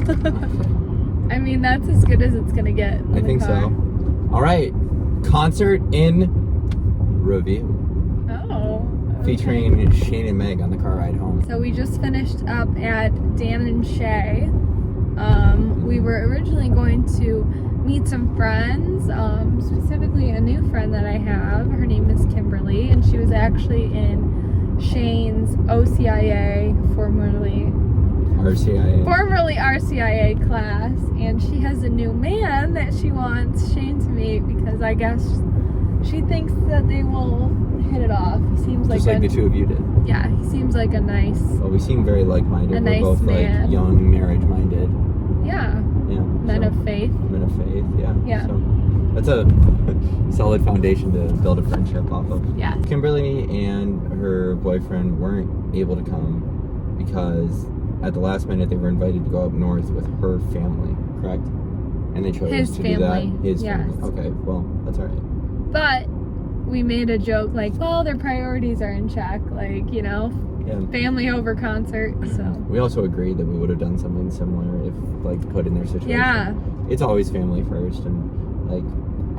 I mean, that's as good as it's gonna get. I think so. All right, concert in review. Oh. Okay. Featuring Shane and Meg on the car ride home. So we just finished up at Dan and Shay. We were originally going to meet some friends, specifically a new friend that I have. Her name is Kimberly, and she was actually in Shane's OCIA, formerly RCIA class, and she has a new man that she wants Shane to meet because I guess she thinks that they will hit it off. He seems Just like the two of you did. Yeah, he seems like a nice. Well, we seem very like-minded. We're nice both man. like young, marriage-minded. Yeah. Yeah. Men of faith. Men of faith. Yeah. Yeah. So that's a solid foundation to build a friendship off of. Yeah. Kimberly and her boyfriend weren't able to come because at the last minute they were invited to go up north with her family, correct? And they chose His to family. do that. His Yes. family. Okay, well, that's all right. But we made a joke like, well, their priorities are in check, like, you know, family over concert. So we also agreed that we would have done something similar if like put in their situation. yeah, it's always family first, and like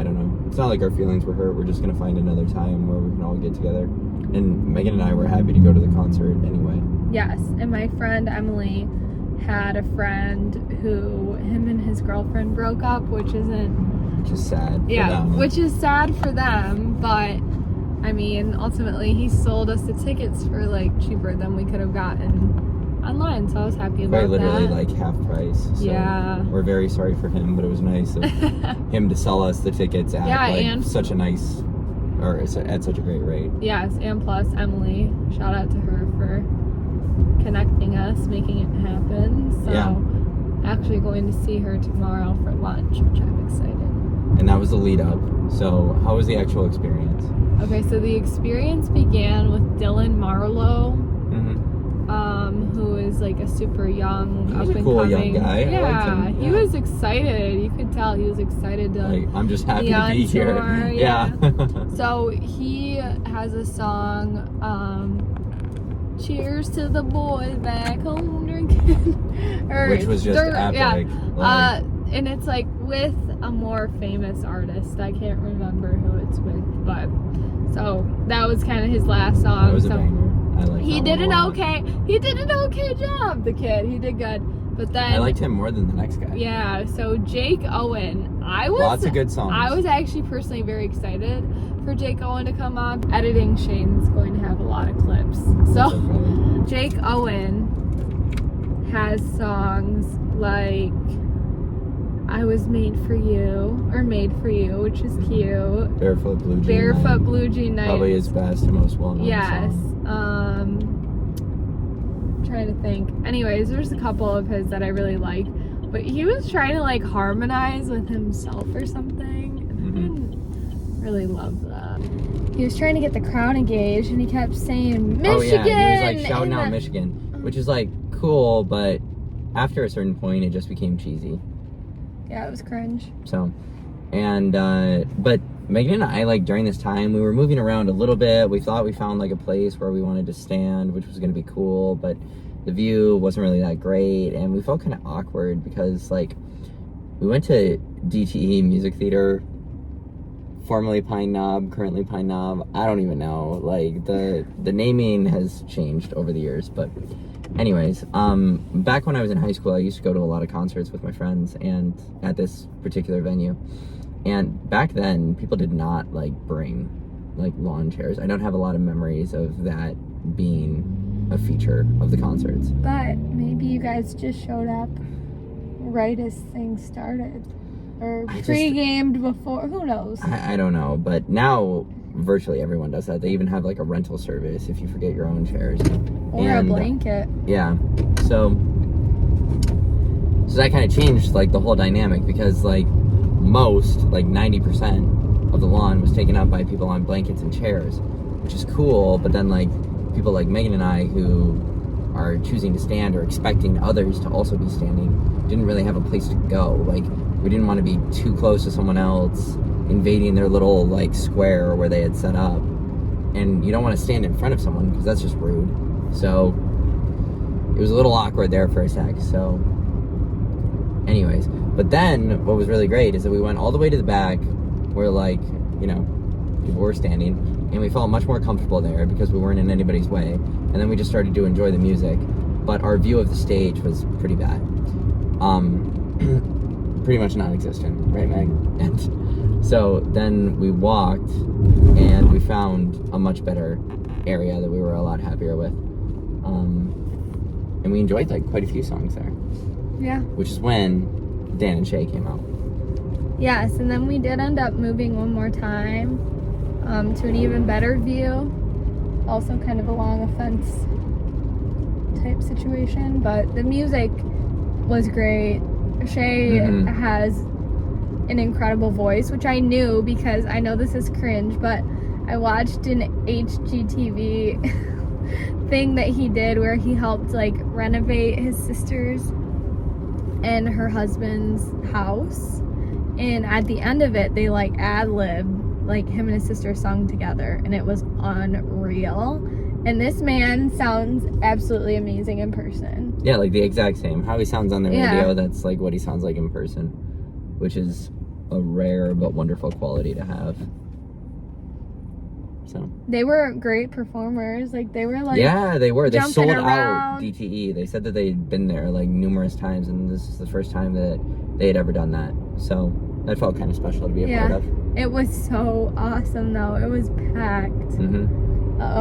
I don't know, it's not like our feelings were hurt. We're just gonna find another time where we can all get together. And Megan and I were happy to go to the concert anyway. yes. And my friend Emily had a friend who him and his girlfriend broke up, which is sad for yeah, them. which is sad for them, but I mean, ultimately he sold us the tickets for like cheaper than we could have gotten online, so I was happy about Quite literally that. like half price. So yeah. We're very sorry for him, but it was nice of him to sell us the tickets at and such a nice, or at such a great rate. Yes, and plus Emily, shout out to her for connecting us, making it happen. So Yeah. actually going to see her tomorrow for lunch, which I'm excited. And that was the lead up. So how was the actual experience? Okay, so the experience began with Dylan Marlowe, who is like a super young, He was up a and cool coming. young guy. I Yeah, liked him. he was excited. You could tell he was excited to Like, I'm just happy be to on be here. tour, Yeah. So he has a song, Cheers to the boys back home drinking. Which was just epic. Yeah. Like, And it's like with a more famous artist. I can't remember who it's with, but so that was kind of his last song. that was a so banger. I liked he that did one an a lot. he did an okay job, the kid. He did good. But then I liked him more than the next guy. yeah, so Jake Owen, Lots of good songs. I was actually personally very excited for Jake Owen to come on. Editing Shane's going to have a lot of clips. So Jake Owen has songs like I Was Made for You, or Made for You, which is cute. Barefoot Blue Jean Barefoot Night. Blue Jean Night. Probably his best and most well-known Yes. song. Trying to think. Anyways, there's a couple of his that I really like. But he was trying to like harmonize with himself or something. And I didn't really love that. He was trying to get the crowd engaged and he kept saying Michigan. Oh yeah, he was like shouting and out Michigan, which is like cool, but after a certain point it just became cheesy. Yeah, it was cringe. So, and but Megan and I, like during this time, we were moving around a little bit. We thought we found like a place where we wanted to stand, which was going to be cool, but the view wasn't really that great, and we felt kind of awkward because like we went to DTE Music Theater, formerly Pine Knob, currently Pine Knob. I don't even know. Like the naming has changed over the years, but anyways, back when I was in high school, I used to go to a lot of concerts with my friends and at this particular venue. And back then, people did not like bring like lawn chairs. I don't have a lot of memories of that being a feature of the concerts. But maybe you guys just showed up right as things started. Or pre-gamed before, who knows? I don't know, but now virtually everyone does that. They even have like a rental service if you forget your own chairs. Or a blanket. Yeah. So that kind of changed like the whole dynamic because like most, like 90% of the lawn was taken up by people on blankets and chairs, which is cool, but then like people like Megan and I who are choosing to stand or expecting others to also be standing didn't really have a place to go. Like we didn't want to be too close to someone else invading their little like square where they had set up, and you don't want to stand in front of someone because that's just rude. So it was a little awkward there for a sec. So But then what was really great is that we went all the way to the back where, like, you know, people were standing, and we felt much more comfortable there because we weren't in anybody's way. And then we just started to enjoy the music, but our view of the stage was pretty bad. Pretty much non-existent, right, Meg? And so then we walked, and we found a much better area that we were a lot happier with. And we enjoyed, like, quite a few songs there. Yeah. Which is when Dan and Shay came out. Yes, and then we did end up moving one more time to an even better view. Also kind of along a fence type situation, but the music was great. Shay has an incredible voice, which I knew because I know this is cringe, but I watched an HGTV thing that he did where he helped like renovate his sister's and her husband's house, and at the end of it they like ad-libbed, like him and his sister sung together, and it was unreal. And this man sounds absolutely amazing in person. Yeah, like the exact same. How he sounds on the radio, that's like what he sounds like in person, which is a rare but wonderful quality to have. So they were great performers. Like they were like, yeah, they were. They sold around. out DTE. They said that they'd been there like numerous times, and this is the first time that they had ever done that. So that felt kind of special to be a part of. It was so awesome though. It was packed.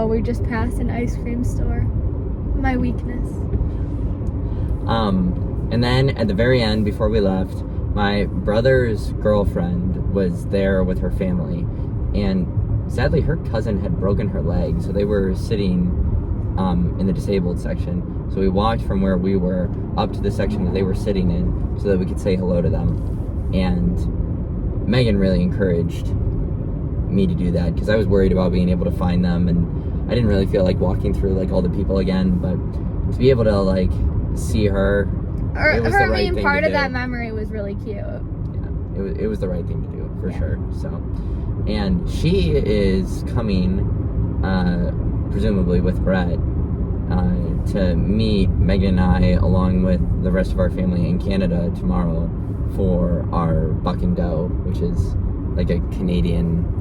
We just passed an ice cream store. My weakness. And then at the very end, before we left, my brother's girlfriend was there with her family, and sadly her cousin had broken her leg, so they were sitting in the disabled section. So we walked from where we were up to the section that they were sitting in so that we could say hello to them. And Megan really encouraged me to do that because I was worried about being able to find them, and I didn't really feel like walking through like all the people again, but to be able to like see her, her being part of that memory was really cute. Yeah, it was the right thing to do for sure. So, and she is coming, presumably with Brett, to meet Megan and I along with the rest of our family in Canada tomorrow for our Buck and Doe, which is like a Canadian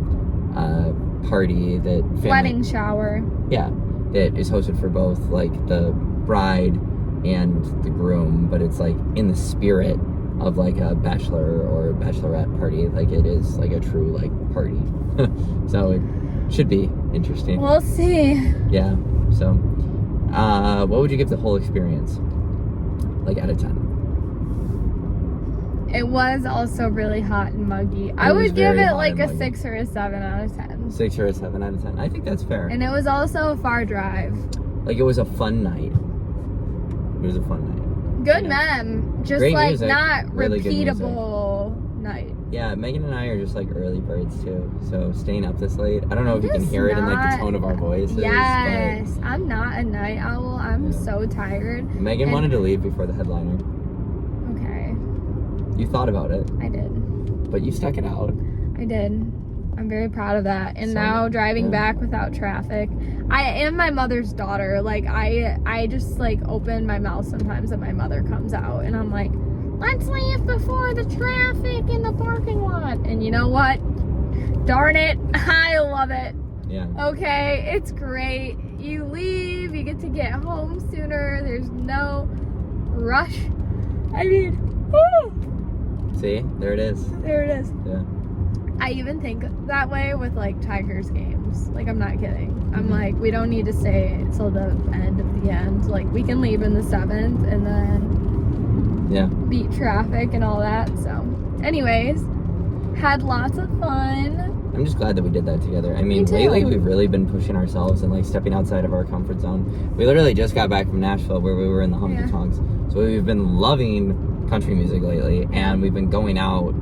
party that wedding shower. Yeah, that is hosted for both like the bride and the groom, but it's like in the spirit of like a bachelor or bachelorette party. Like it is like a true like party. So it should be interesting. We'll see. Yeah. So what would you give the whole experience, like out of 10? It was also really hot and muggy. I would give it like a 6 or a 7 out of 10. 6 or a 7 out of 10. I think that's fair. And it was also a far drive. Like it was a fun night. It was a fun night. Good men. Just great like music, not really repeatable night. Yeah, Megan and I are just like early birds too. So staying up this late. I don't know if you can hear it in like the tone of our voices. Yes. I'm not a night owl. I'm so tired. Megan wanted to leave before the headliner. Okay. You thought about it. I did. But you stuck it out. I did. I'm very proud of that. And now driving back without traffic. I am my mother's daughter. Like I just like open my mouth sometimes and my mother comes out and I'm like, let's leave before the traffic in the parking lot. And you know what? Darn it. I love it. Yeah. Okay, it's great. You leave, you get to get home sooner. There's no rush. I mean, woo! See? There it is. There it is. Yeah. I even think that way with like Tigers games. Like I'm not kidding. I'm like, we don't need to stay till the end of the end. Like we can leave in the 7th and then beat traffic and all that. So anyways, had lots of fun. I'm just glad that we did that together. I mean, lately we've really been pushing ourselves and like stepping outside of our comfort zone. We literally just got back from Nashville where we were in the honky tonks. So we've been loving country music lately, and we've been going out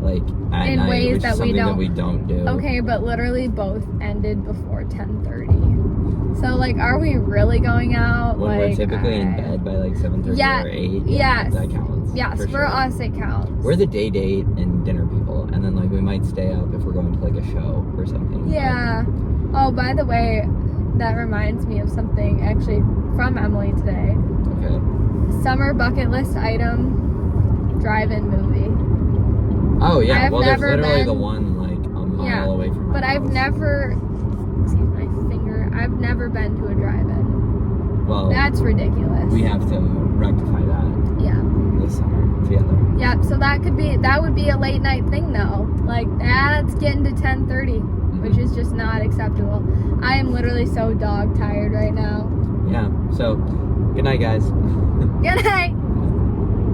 like at in night, ways which that is something that we don't do. Okay, but literally both ended before 10:30. So like, are we really going out? When like, we're typically in bed by like 7:30 or 8. Yes. That counts. Yes, for us it counts. We're the day date and dinner people, and then like we might stay up if we're going to like a show or something. Yeah. Oh, by the way, that reminds me of something actually from Emily today. Okay. Summer bucket list item. drive-in movie. Oh yeah, I've well there's never literally been- the one like a mile Yeah, away from my But I've house. never, excuse my finger, I've never been to a drive-in. Well, That's ridiculous. we have to rectify that Yeah. this summer together. Yep, so that would be a late night thing though. Like that's getting to 10:30, which is just not acceptable. I am literally so dog tired right now. Yeah, so good night guys. Good night.